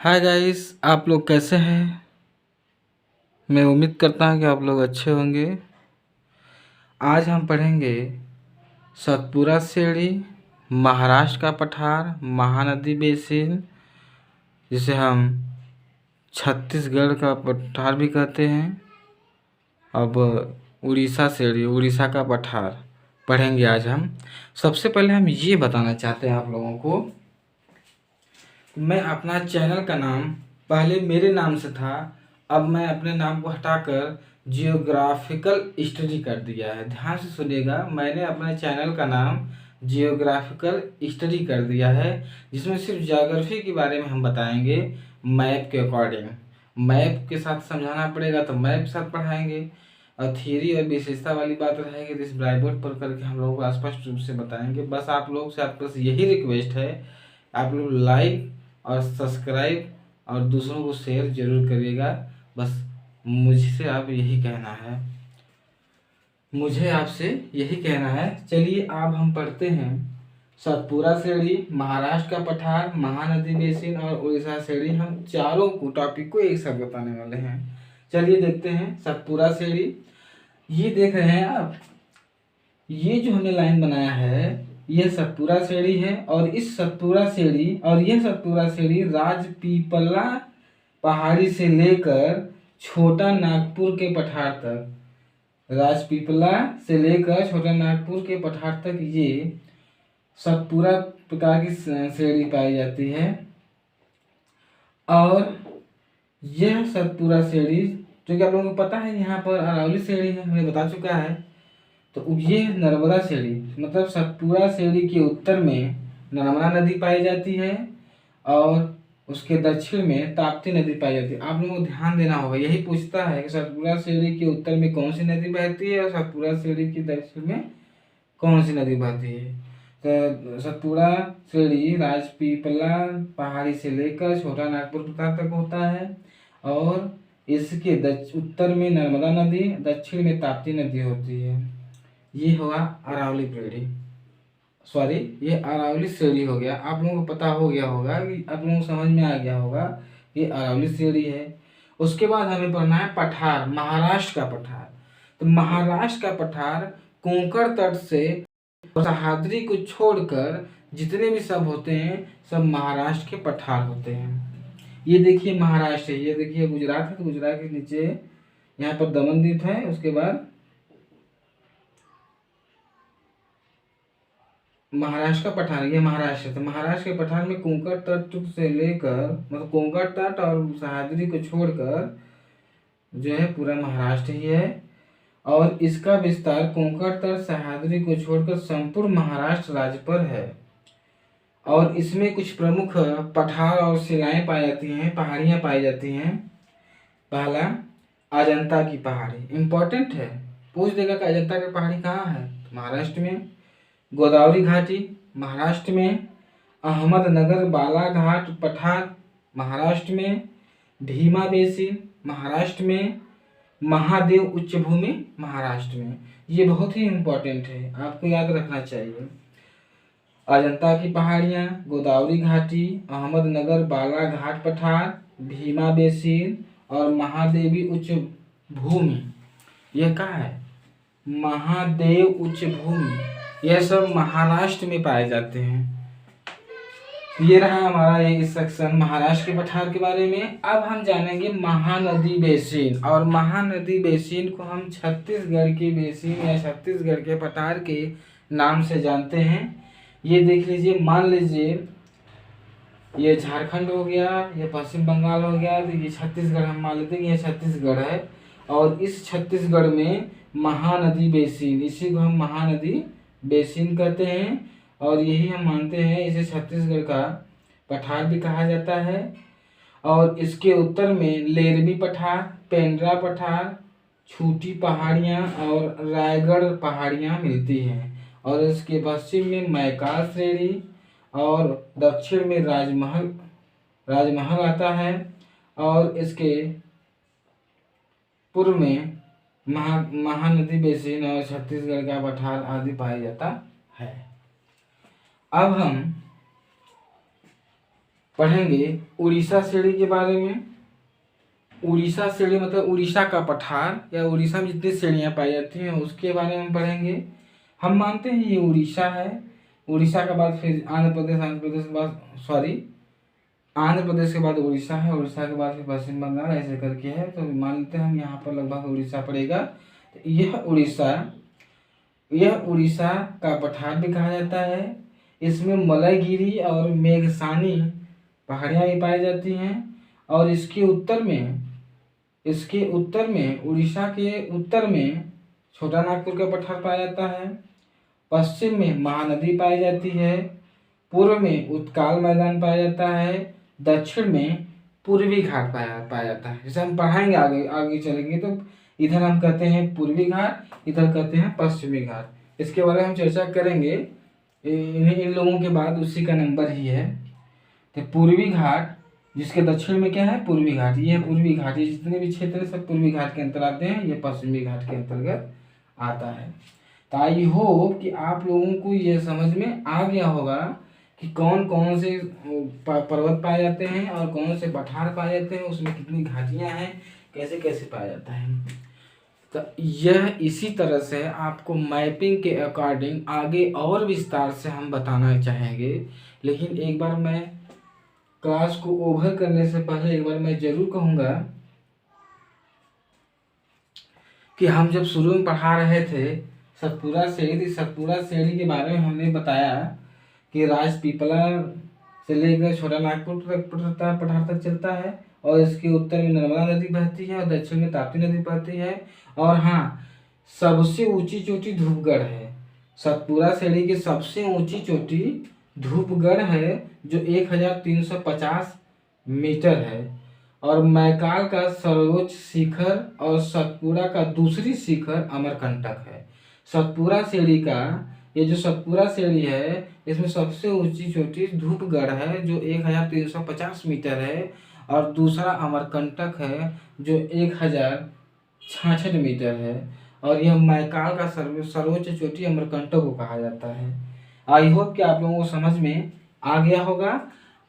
Hi guys, आप लोग कैसे हैं। मैं उम्मीद करता हूँ कि आप लोग अच्छे होंगे। आज हम पढ़ेंगे सतपुरा सीढ़ी, महाराष्ट्र का पठार, महानदी बेसिन, जिसे हम छत्तीसगढ़ का पठार भी कहते हैं। अब उड़ीसा सीढ़ी, उड़ीसा का पठार पढ़ेंगे आज हम। सबसे पहले हम ये बताना चाहते हैं आप लोगों को, मैं अपना चैनल का नाम पहले मेरे नाम से था, अब मैं अपने नाम को हटाकर जियोग्राफिकल स्टडी कर दिया है। ध्यान से सुनिएगा, मैंने अपने चैनल का नाम जियोग्राफिकल स्टडी कर दिया है, जिसमें सिर्फ ज्योग्राफी के बारे में हम बताएंगे मैप के अकॉर्डिंग। मैप के साथ समझाना पड़ेगा तो मैप के साथ पढ़ाएंगे, और थियरी और विशेषता वाली बात रहेगी तो इस ब्लैक बोर्ड पर करके हम लोगों को स्पष्ट रूप से बताएंगे। बस आप लोग से आपसे यही रिक्वेस्ट है, आप लोग लाइक और सब्सक्राइब और दूसरों को शेयर जरूर करिएगा। बस मुझसे आप यही कहना है, मुझे आपसे यही कहना है। चलिए अब हम पढ़ते हैं सतपुरा सीढ़ी, महाराष्ट्र का पठार, महानदी बेसिन और उड़ीसा सीढ़ी। हम चारों को टॉपिक को एक साथ बताने वाले हैं। चलिए देखते हैं सतपुरा सीढ़ी। ये देख रहे हैं आप, ये जो हमने लाइन बनाया है यह सतपुरा सीढ़ी है, और इस सतपुरा सीढ़ी और यह सतपुरा सीढ़ी राजपीपला पहाड़ी से लेकर छोटा नागपुर के पठार तक, राजपीपला से लेकर छोटा नागपुर के पठार तक ये सतपुरा प्रकार की सीढ़ी पाई जाती है। और यह सतपुरा सीढ़ी जो कि आप लोगों को पता है, यहाँ पर अरावली सीढ़ी है, हमने बता चुका है। तो ये नर्मदा सीढ़ी, मतलब सतपुरा सीढ़ी के उत्तर में नर्मदा नदी पाई जाती है और उसके दक्षिण में ताप्ती नदी पाई जाती है। आप लोगों को ध्यान देना होगा, यही पूछता है कि सतपुरा सीढ़ी के उत्तर में कौन सी नदी बहती है और सतपुरा सीढ़ी के दक्षिण में कौन सी नदी बहती है। तो सतपुरा सीढ़ी राजपीपला पहाड़ी से लेकर छोटा नागपुर तक होता है, और इसके उत्तर में नर्मदा नदी, दक्षिण में ताप्ती नदी होती है। ये हुआ अरावली सीढ़ी, सॉरी ये अरावली सीढ़ी हो गया। आप लोगों को पता हो गया होगा, कि आप लोगों को समझ में आ गया होगा ये अरावली सीढ़ी है। उसके बाद हमें पढ़ना है पठार, महाराष्ट्र का पठार। तो महाराष्ट्र का पठार कोंकण तट से सह्याद्री को छोड़कर जितने भी सब होते हैं सब महाराष्ट्र के पठार होते हैं। ये देखिए महाराष्ट्र है, ये देखिए गुजरात है, तो गुजरात के नीचे यहाँ पर दमन द्वीप है। उसके बाद महाराष्ट्र का पठार, ये महाराष्ट्र है। तो महाराष्ट्र के पठार में कोंकण तट से लेकर, मतलब कोंकण तट और सह्याद्री को छोड़कर जो है पूरा महाराष्ट्र ही है। और इसका विस्तार कोंकण तट सह्याद्री को छोड़कर संपूर्ण महाराष्ट्र राज्य पर है। और इसमें कुछ प्रमुख पठार और शिलाएं पाई जाती हैं, पहाड़ियां पाई जाती हैं। पहला अजंता की पहाड़ी, इंपॉर्टेंट है, पूछ देगा कि अजंता की पहाड़ी कहाँ है, तो महाराष्ट्र में। गोदावरी घाटी महाराष्ट्र में। अहमदनगर बालाघाट पठार महाराष्ट्र में। भीमा बेसिन महाराष्ट्र में। महादेव उच्च भूमि महाराष्ट्र में। ये बहुत ही इम्पोर्टेंट है, आपको याद रखना चाहिए। अजंता की पहाड़ियाँ, गोदावरी घाटी, अहमदनगर बालाघाट पठार, भीमा बेसिन और महादेवी उच्च भूमि, यह कहाँ है, महादेव उच्च भूमि, यह सब महाराष्ट्र में पाए जाते हैं। ये रहा हमारा ये सेक्शन महाराष्ट्र के पठार के बारे में। अब हम जानेंगे महानदी बेसिन, और महानदी बेसिन को हम छत्तीसगढ़ के बेसिन या छत्तीसगढ़ के पठार के नाम से जानते हैं। ये देख लीजिए, मान लीजिए ये झारखंड हो गया, ये पश्चिम बंगाल हो गया, तो ये छत्तीसगढ़ हम मान लेते हैं ये छत्तीसगढ़ है। और इस छत्तीसगढ़ में महानदी बेसिन, इसी को हम महानदी बेसिन कहते हैं, और यही हम मानते हैं इसे छत्तीसगढ़ का पठार भी कहा जाता है। और इसके उत्तर में लेरमी पठार, पेंड्रा पठार, छोटी पहाड़ियाँ और रायगढ़ पहाड़ियाँ मिलती हैं। और इसके पश्चिम में मैकाल श्रेणी और दक्षिण में राजमहल आता है। और इसके पूर्व में महानदी बेसिन और छत्तीसगढ़ का पठार आदि पाया जाता है। अब हम पढ़ेंगे उड़ीसा श्रेणी के बारे में। उड़ीसा श्रेणी मतलब उड़ीसा का पठार या उड़ीसा में जितनी श्रेणियाँ पाई जाती हैं उसके बारे में पढ़ेंगे। हम मानते हैं ये उड़ीसा है, उड़ीसा के बाद फिर आंध्र प्रदेश, आंध्र प्रदेश के बाद आंध्र प्रदेश के बाद उड़ीसा है, उड़ीसा के बाद फिर पश्चिम बंगाल, ऐसे करके है। तो मान लेते हैं हम यहाँ पर लगभग उड़ीसा पड़ेगा। तो यह उड़ीसा का पठार भी कहा जाता है। इसमें मलयगिरी और मेघसानी पहाड़ियाँ भी पाई जाती हैं। और इसके उत्तर में उड़ीसा के उत्तर में छोटा नागपुर का पठार पाया जाता है। पश्चिम में महानदी पाई जाती है। पूर्व में उत्काल मैदान पाया जाता है। दक्षिण में पूर्वी घाट पाया जाता है। जैसे हम पढ़ाएंगे आगे आगे चलेंगे तो इधर हम कहते हैं पूर्वी घाट, इधर कहते हैं पश्चिमी घाट। इसके बारे में हम चर्चा करेंगे इन लोगों के बाद, उसी का नंबर ही है। तो पूर्वी घाट जिसके दक्षिण में क्या है, पूर्वी घाट, ये है पूर्वी घाट। ये जितने भी क्षेत्र सब पूर्वी घाट के अंतर्गत आते हैं, ये पश्चिमी घाट के अंतर्गत आता है। तो आई होप कि आप लोगों को ये समझ में आ गया होगा कि कौन कौन से पर्वत पाए जाते हैं और कौन से पठार पाए जाते हैं, उसमें कितनी घाटियां हैं, कैसे कैसे पाया जाता है। तो यह इसी तरह से आपको मैपिंग के अकॉर्डिंग आगे और विस्तार से हम बताना चाहेंगे। लेकिन एक बार मैं क्लास को ओवर करने से पहले एक बार मैं जरूर कहूँगा कि हम जब शुरू में पढ़ा रहे थे सतपुरा श्रेणी के बारे में हमने बताया कि राजपीपला से लेकर छोटा नागपुर तक पठार तक चलता है। और इसके उत्तर में नर्मदा नदी बहती है और दक्षिण में ताप्ती नदी बहती है। और हाँ, सबसे ऊंची चोटी धूपगढ़ है। सतपुरा श्रेणी की सबसे ऊंची चोटी धूपगढ़ है जो 1350 मीटर है। और मैकाल का सर्वोच्च शिखर और सतपुरा का दूसरी शिखर अमरकंटक है। सतपुरा श्रेणी का ये जो सतपुरा श्रेणी है इसमें सबसे ऊंची चोटी धूपगढ़ है जो 1350 मीटर है। और दूसरा अमरकंटक है जो 1066 मीटर है। और यह मैकाल का सर्वोच्च चोटी अमरकंटक को कहा जाता है। आई होप कि आप लोगों को समझ में आ गया होगा।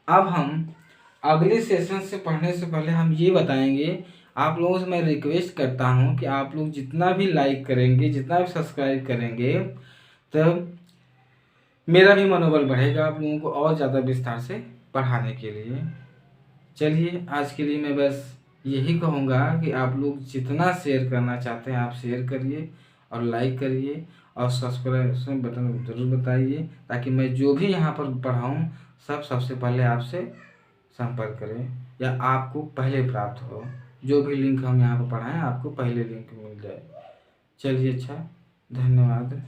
अब हम अगले सेशन से पढ़ने से पहले हम ये बताएंगे, आप लोगों से मैं रिक्वेस्ट करता हूँ कि आप लोग जितना भी लाइक करेंगे, जितना भी सब्सक्राइब करेंगे, तब मेरा भी मनोबल बढ़ेगा आप लोगों को और ज़्यादा विस्तार से पढ़ाने के लिए। चलिए आज के लिए मैं बस यही कहूँगा कि आप लोग जितना शेयर करना चाहते हैं आप शेयर करिए और लाइक करिए और सब्सक्राइब बटन ज़रूर बताइए, ताकि मैं जो भी यहाँ पर पढ़ाऊँ सबसे पहले आपसे संपर्क करें या आपको पहले प्राप्त हो। जो भी लिंक हम यहाँ पर पढ़ाएं आपको पहले लिंक मिल जाए। चलिए, अच्छा, धन्यवाद।